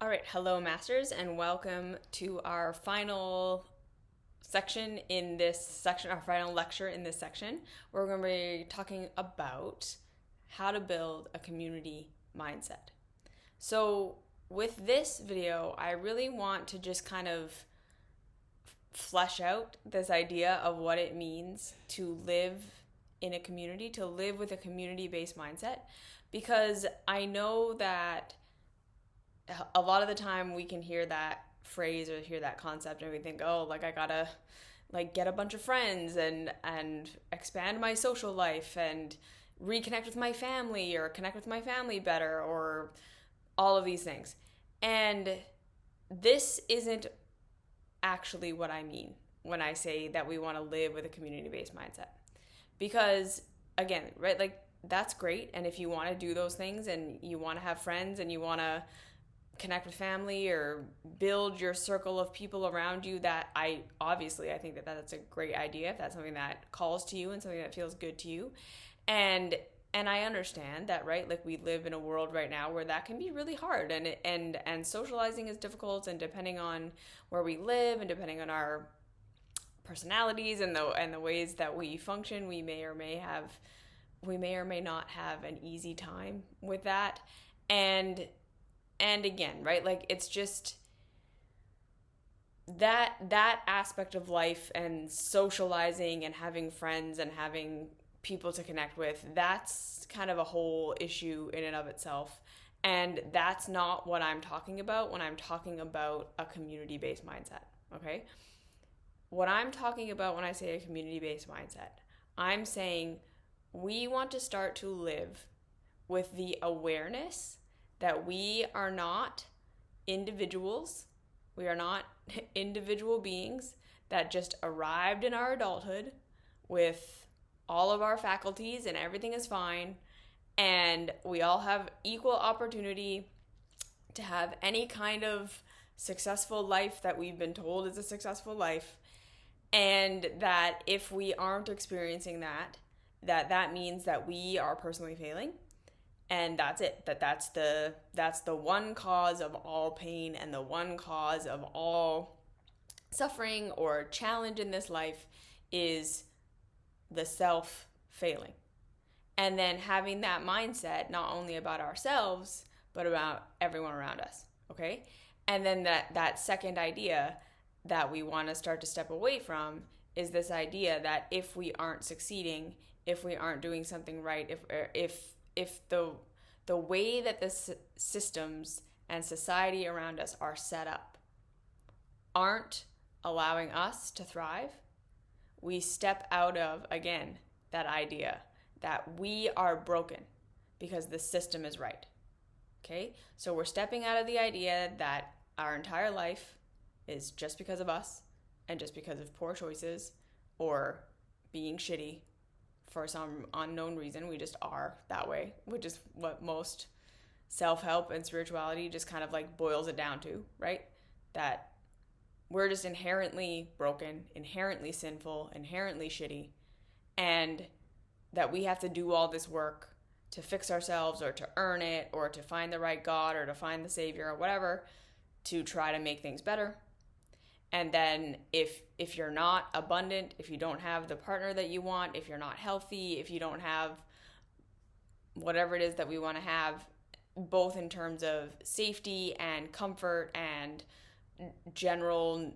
All right, hello, Masters, and welcome to our final section in this section, our final lecture in this section, where we're going to be talking about how to build a community mindset. So, with this video, I really want to just kind of flesh out this idea of what it means to live in a community, to live with a community-based mindset, because I know that a lot of the time we can hear that phrase or hear that concept and we think, oh, like I gotta like get a bunch of friends and expand my social life and reconnect with my family or connect with my family better or all of these things. And this isn't actually what I mean when I say that we want to live with a community-based mindset. Because again, right, like that's great, and if you want to do those things and you want to have friends and you want to connect with family or build your circle of people around you, that I think that that's a great idea if that's something that calls to you and something that feels good to you. And I understand that, right? Like we live in a world right now where that can be really hard, and socializing is difficult, and depending on where we live and depending on our personalities and the ways that we function, we may or may not have an easy time with that. And again, right, like it's just that aspect of life and socializing and having friends and having people to connect with, that's kind of a whole issue in and of itself. And that's not what I'm talking about when I'm talking about a community-based mindset, okay? What I'm talking about when I say a community-based mindset, I'm saying we want to start to live with the awareness that we are not individuals. We are not individual beings that just arrived in our adulthood with all of our faculties and everything is fine, and we all have equal opportunity to have any kind of successful life that we've been told is a successful life, and that if we aren't experiencing that means that we are personally failing. And that's it. That's the one cause of all pain and the one cause of all suffering or challenge in this life is the self failing. And then having that mindset not only about ourselves but about everyone around us, okay? And then that second idea that we want to start to step away from is this idea that if we aren't succeeding, if we aren't doing something right, if the way that the systems and society around us are set up aren't allowing us to thrive, we step out of, again, that idea that we are broken because the system is right. Okay? So we're stepping out of the idea that our entire life is just because of us and just because of poor choices or being shitty for some unknown reason. We just are that way, which is what most self-help and spirituality just kind of like boils it down to, right? That we're just inherently broken, inherently sinful, inherently shitty, and that we have to do all this work to fix ourselves or to earn it or to find the right God or to find the Savior or whatever to try to make things better. And then if you're not abundant, if you don't have the partner that you want, if you're not healthy, if you don't have whatever it is that we want to have, both in terms of safety and comfort and general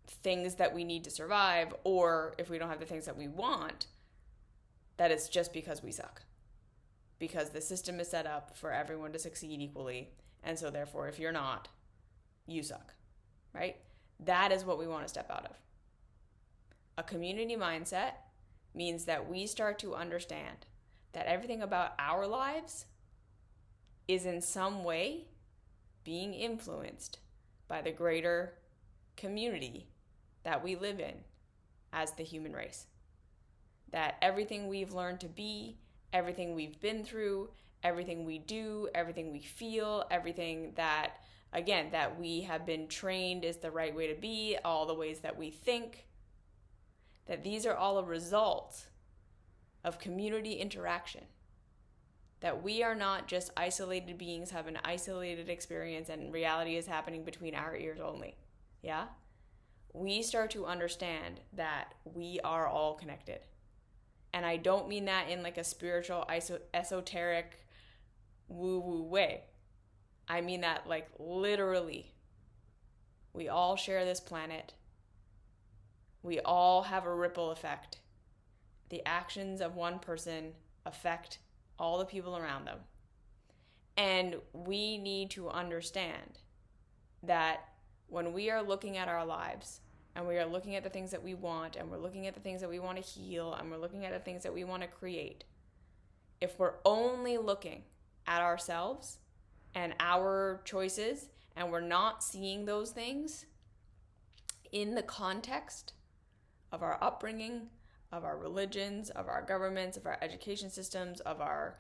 things that we need to survive, or if we don't have the things that we want, that it's just because we suck. Because the system is set up for everyone to succeed equally, and so therefore if you're not, you suck, right? That is what we want to step out of. A community mindset means that we start to understand that everything about our lives is in some way being influenced by the greater community that we live in as the human race. That everything we've learned to be, everything we've been through, everything we do, everything we feel, everything that, again, that we have been trained is the right way to be, all the ways that we think, that these are all a result of community interaction. that we are not just isolated beings, have an isolated experience, and reality is happening between our ears only. Yeah? We start to understand that we are all connected. And I don't mean that in like a spiritual, esoteric, woo-woo way. I mean that like literally. We all share this planet. We all have a ripple effect. The actions of one person affect all the people around them. And we need to understand that when we are looking at our lives and we are looking at the things that we want and we're looking at the things that we want to heal and we're looking at the things that we want to create, if we're only looking at ourselves and our choices and we're not seeing those things in the context of our upbringing, of our religions, of our governments, of our education systems, of our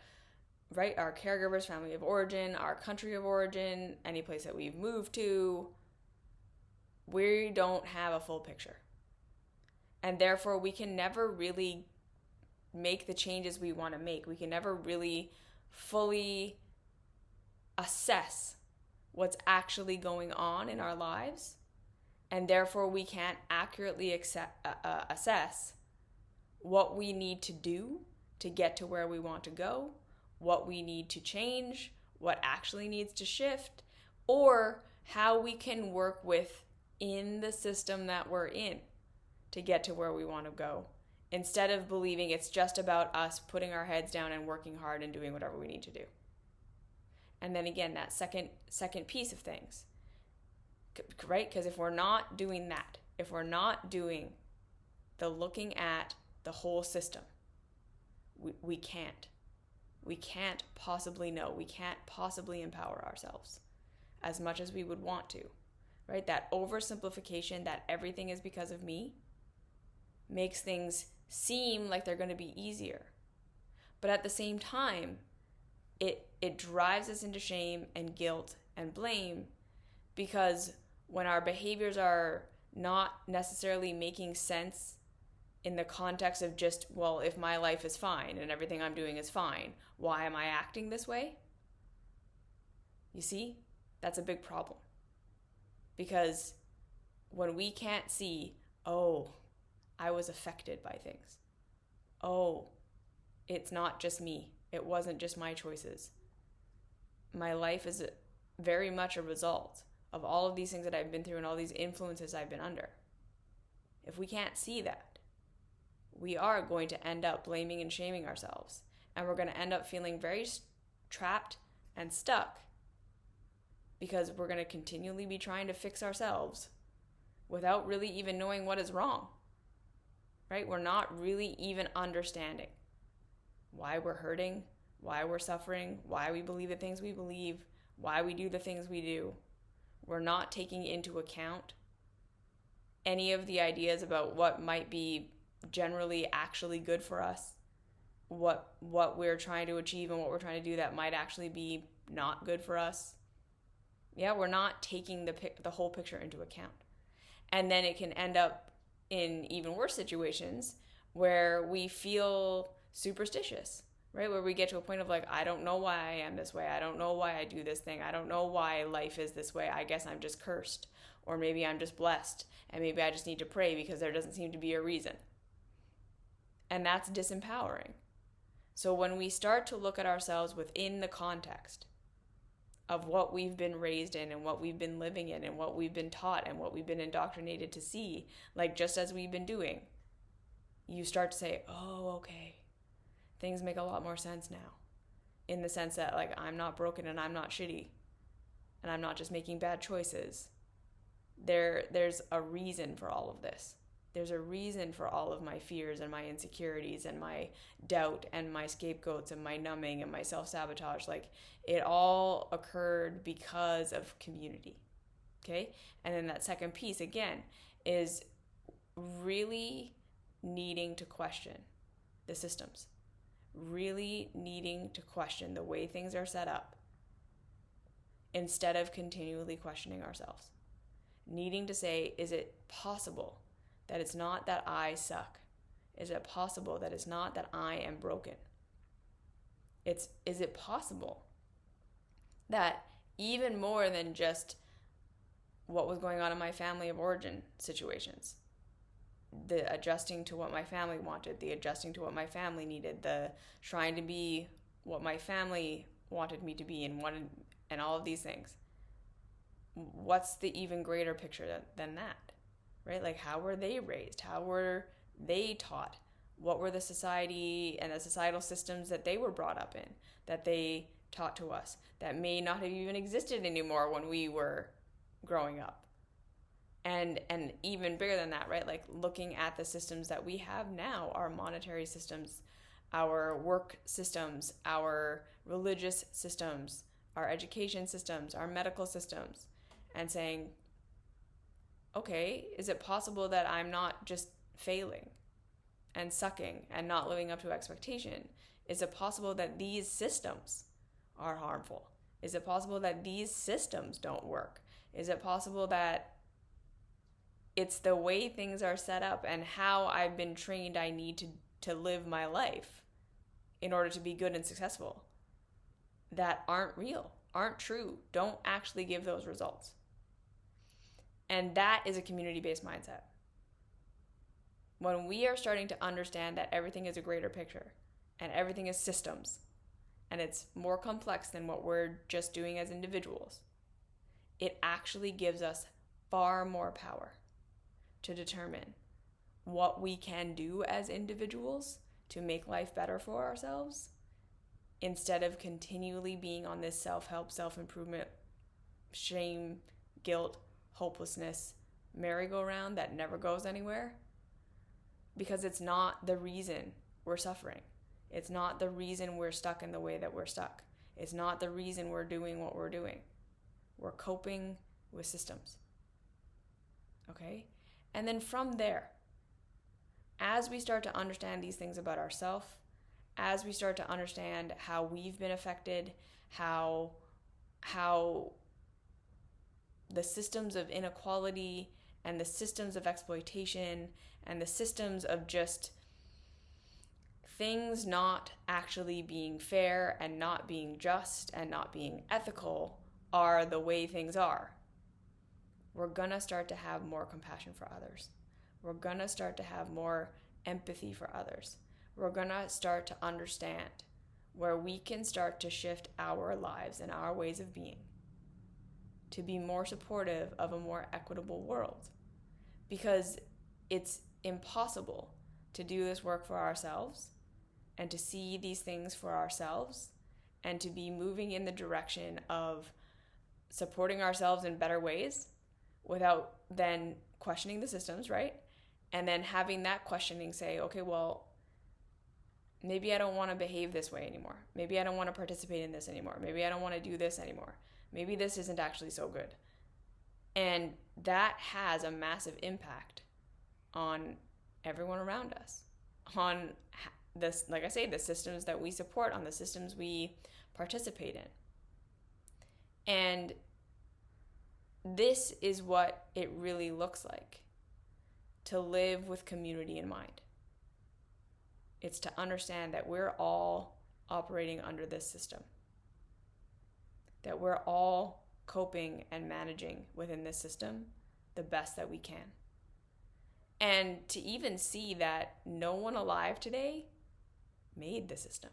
caregivers, family of origin, our country of origin, any place that we've moved to, we don't have a full picture. And therefore, we can never really make the changes we want to make. We can never really fully assess what's actually going on in our lives. And therefore, we can't accurately assess what we need to do to get to where we want to go, what we need to change, what actually needs to shift, or how we can work within the system that we're in to get to where we want to go, instead of believing it's just about us putting our heads down and working hard and doing whatever we need to do. And then again, that second piece of things, right? Because if we're not doing that, if we're not doing the looking at the whole system, we can't possibly know. We can't possibly empower ourselves as much as we would want to, right? That oversimplification that everything is because of me makes things seem like they're going to be easier. But at the same time, it drives us into shame and guilt and blame, because when our behaviors are not necessarily making sense in the context of just, well, if my life is fine and everything I'm doing is fine, why am I acting this way? You see, that's a big problem. Because when we can't see, oh, I was affected by things. Oh, it's not just me. It wasn't just my choices. My life is very much a result of all of these things that I've been through and all these influences I've been under. If we can't see that, we are going to end up blaming and shaming ourselves. And we're going to end up feeling very trapped and stuck, because we're going to continually be trying to fix ourselves without really even knowing what is wrong, right? We're not really even understanding why we're hurting, why we're suffering, why we believe the things we believe, why we do the things we do. We're not taking into account any of the ideas about what might be generally actually good for us, what we're trying to achieve and what we're trying to do that might actually be not good for us. Yeah, we're not taking the whole picture into account. And then it can end up in even worse situations where we feel superstitious, right? Where we get to a point of like, I don't know why I am this way. I don't know why I do this thing. I don't know why life is this way. I guess I'm just cursed. Or maybe I'm just blessed. And maybe I just need to pray because there doesn't seem to be a reason. And that's disempowering. So when we start to look at ourselves within the context of what we've been raised in and what we've been living in and what we've been taught and what we've been indoctrinated to see, like just as we've been doing, you start to say, oh, okay, things make a lot more sense now, in the sense that like I'm not broken and I'm not shitty and I'm not just making bad choices. There's a reason for all of this. There's a reason for all of my fears and my insecurities and my doubt and my scapegoats and my numbing and my self-sabotage. Like, it all occurred because of community, okay? And then that second piece, again, is really needing to question the systems, really needing to question the way things are set up instead of continually questioning ourselves. Needing to say, is it possible that it's not that I suck? Is it possible that it's not that I am broken? Is it possible that even more than just what was going on in my family of origin situations, the adjusting to what my family wanted, the adjusting to what my family needed, the trying to be what my family wanted me to be and all of these things. What's the even greater picture than that, right? Like, how were they raised? How were they taught? What were the society and the societal systems that they were brought up in, that they taught to us, that may not have even existed anymore when we were growing up? And even bigger than that, right? Like, looking at the systems that we have now, our monetary systems, our work systems, our religious systems, our education systems, our medical systems, and saying, okay, is it possible that I'm not just failing and sucking and not living up to expectation? Is it possible that these systems are harmful? Is it possible that these systems don't work? Is it possible that it's the way things are set up and how I've been trained I need to live my life in order to be good and successful that aren't real, aren't true, don't actually give those results? And that is a community-based mindset. When we are starting to understand that everything is a greater picture and everything is systems and it's more complex than what we're just doing as individuals, it actually gives us far more power to determine what we can do as individuals to make life better for ourselves, instead of continually being on this self-help, self-improvement, shame, guilt, hopelessness merry-go-round that never goes anywhere. Because it's not the reason we're suffering. It's not the reason we're stuck in the way that we're stuck. It's not the reason we're doing what we're doing. We're coping with systems. Okay? And then from there, as we start to understand these things about ourselves, as we start to understand how we've been affected, how the systems of inequality and the systems of exploitation and the systems of just things not actually being fair and not being just and not being ethical are the way things are, we're gonna start to have more compassion for others. We're gonna start to have more empathy for others. We're gonna start to understand where we can start to shift our lives and our ways of being to be more supportive of a more equitable world. Because it's impossible to do this work for ourselves and to see these things for ourselves and to be moving in the direction of supporting ourselves in better ways without then questioning the systems, right? And then having that questioning say, okay, well, maybe I don't want to behave this way anymore. Maybe I don't want to participate in this anymore. Maybe I don't want to do this anymore. Maybe this isn't actually so good. And that has a massive impact on everyone around us, on this, like I say, the systems that we support, on the systems we participate in. And this is what it really looks like to live with community in mind. It's to understand that we're all operating under this system, that we're all coping and managing within this system the best that we can. And to even see that no one alive today made the system.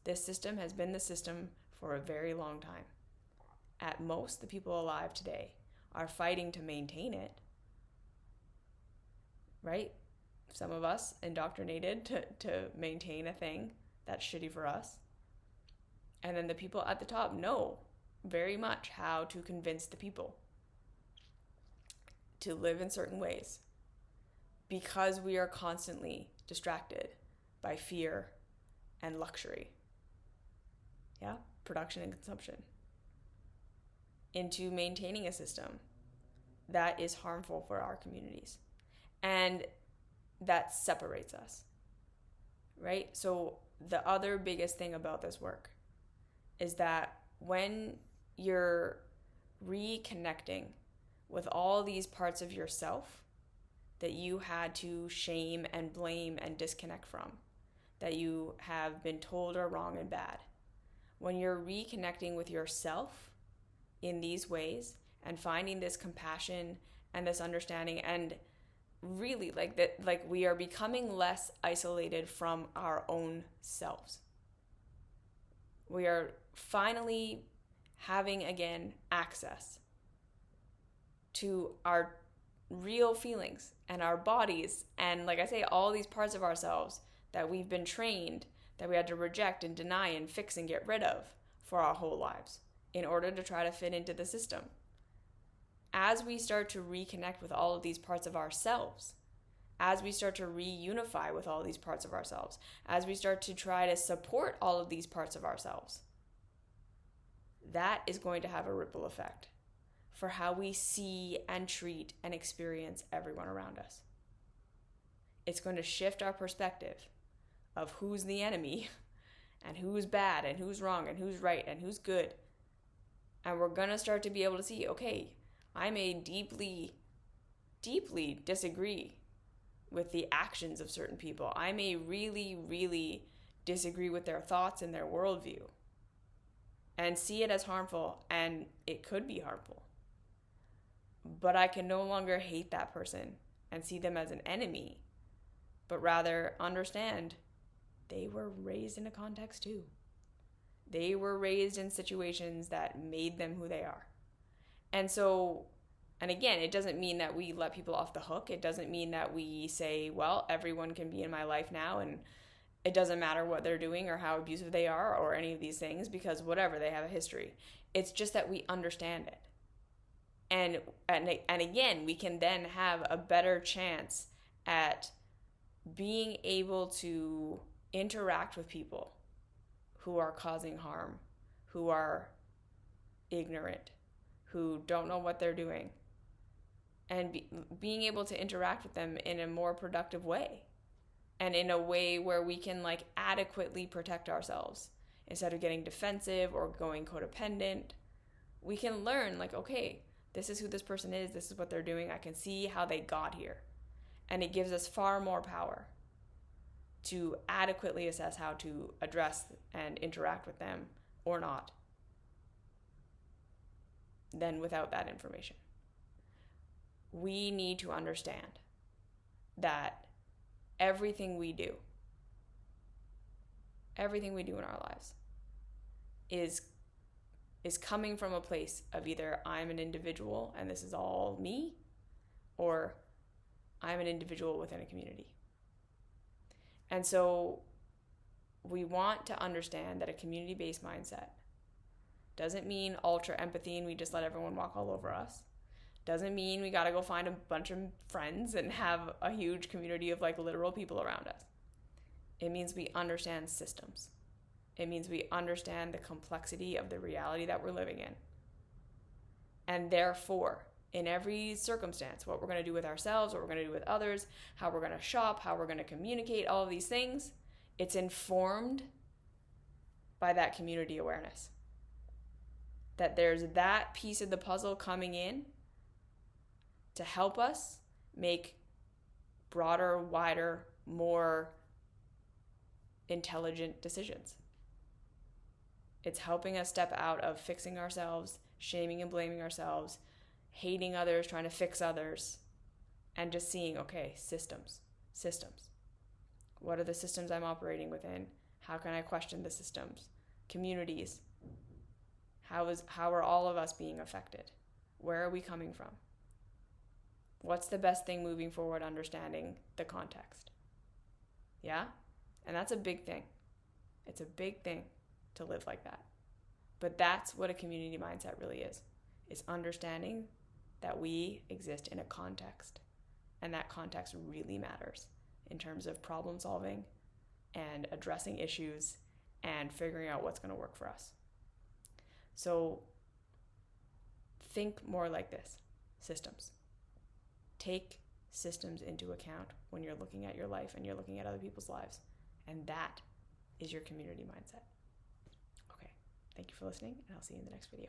This system has been the system for a very long time. At most, the people alive today are fighting to maintain it, right? Some of us indoctrinated to maintain a thing that's shitty for us. And then the people at the top know very much how to convince the people to live in certain ways, because we are constantly distracted by fear and luxury. Yeah, production and consumption, into maintaining a system that is harmful for our communities and that separates us, right? So the other biggest thing about this work is that when you're reconnecting with all these parts of yourself that you had to shame and blame and disconnect from, that you have been told are wrong and bad. When you're reconnecting with yourself in these ways and finding this compassion and this understanding, and really like that, like we are becoming less isolated from our own selves. We are finally having again access to our real feelings and our bodies, and like I say, all these parts of ourselves that we've been trained that we had to reject and deny and fix and get rid of for our whole lives in order to try to fit into the system. As we start to reconnect with all of these parts of ourselves, as we start to reunify with all these parts of ourselves, as we start to try to support all of these parts of ourselves, that is going to have a ripple effect for how we see and treat and experience everyone around us. It's going to shift our perspective of who's the enemy and who's bad and who's wrong and who's right and who's good. And we're going to start to be able to see, okay, I may deeply, deeply disagree with the actions of certain people. I may really, really disagree with their thoughts and their worldview and see it as harmful, and it could be harmful. But I can no longer hate that person and see them as an enemy, but rather understand they were raised in a context too. They were raised in situations that made them who they are. And so, and again, it doesn't mean that we let people off the hook. It doesn't mean that we say, well, everyone can be in my life now and it doesn't matter what they're doing or how abusive they are or any of these things, because whatever, they have a history. It's just that we understand it. And again, we can then have a better chance at being able to interact with people who are causing harm, who are ignorant, who don't know what they're doing, and being able to interact with them in a more productive way, and in a way where we can like adequately protect ourselves instead of getting defensive or going codependent. We can learn like, okay, this is who this person is, this is what they're doing, I can see how they got here. And it gives us far more power to adequately assess how to address and interact with them or not than without that information. We need to understand that everything we do in our lives is coming from a place of either I'm an individual and this is all me, or I'm an individual within a community. And so we want to understand that a community-based mindset doesn't mean ultra empathy and we just let everyone walk all over us. Doesn't mean we got to go find a bunch of friends and have a huge community of like literal people around us. It means we understand systems. It means we understand the complexity of the reality that we're living in. And therefore, in every circumstance, what we're going to do with ourselves, what we're going to do with others, how we're going to shop, how we're going to communicate, all of these things, it's informed by that community awareness. That there's that piece of the puzzle coming in to help us make broader, wider, more intelligent decisions. It's helping us step out of fixing ourselves, shaming and blaming ourselves, hating others, trying to fix others, and just seeing, okay, systems. What are the systems I'm operating within? How can I question the systems? Communities. How are all of us being affected? Where are we coming from? What's the best thing moving forward, understanding the context? Yeah? And that's a big thing. It's a big thing to live like that. But that's what a community mindset really is. It's understanding that we exist in a context, and that context really matters in terms of problem solving and addressing issues and figuring out what's going to work for us. So think more like this. Systems. Take systems into account when you're looking at your life and you're looking at other people's lives. And that is your community mindset. Okay, thank you for listening, and I'll see you in the next video.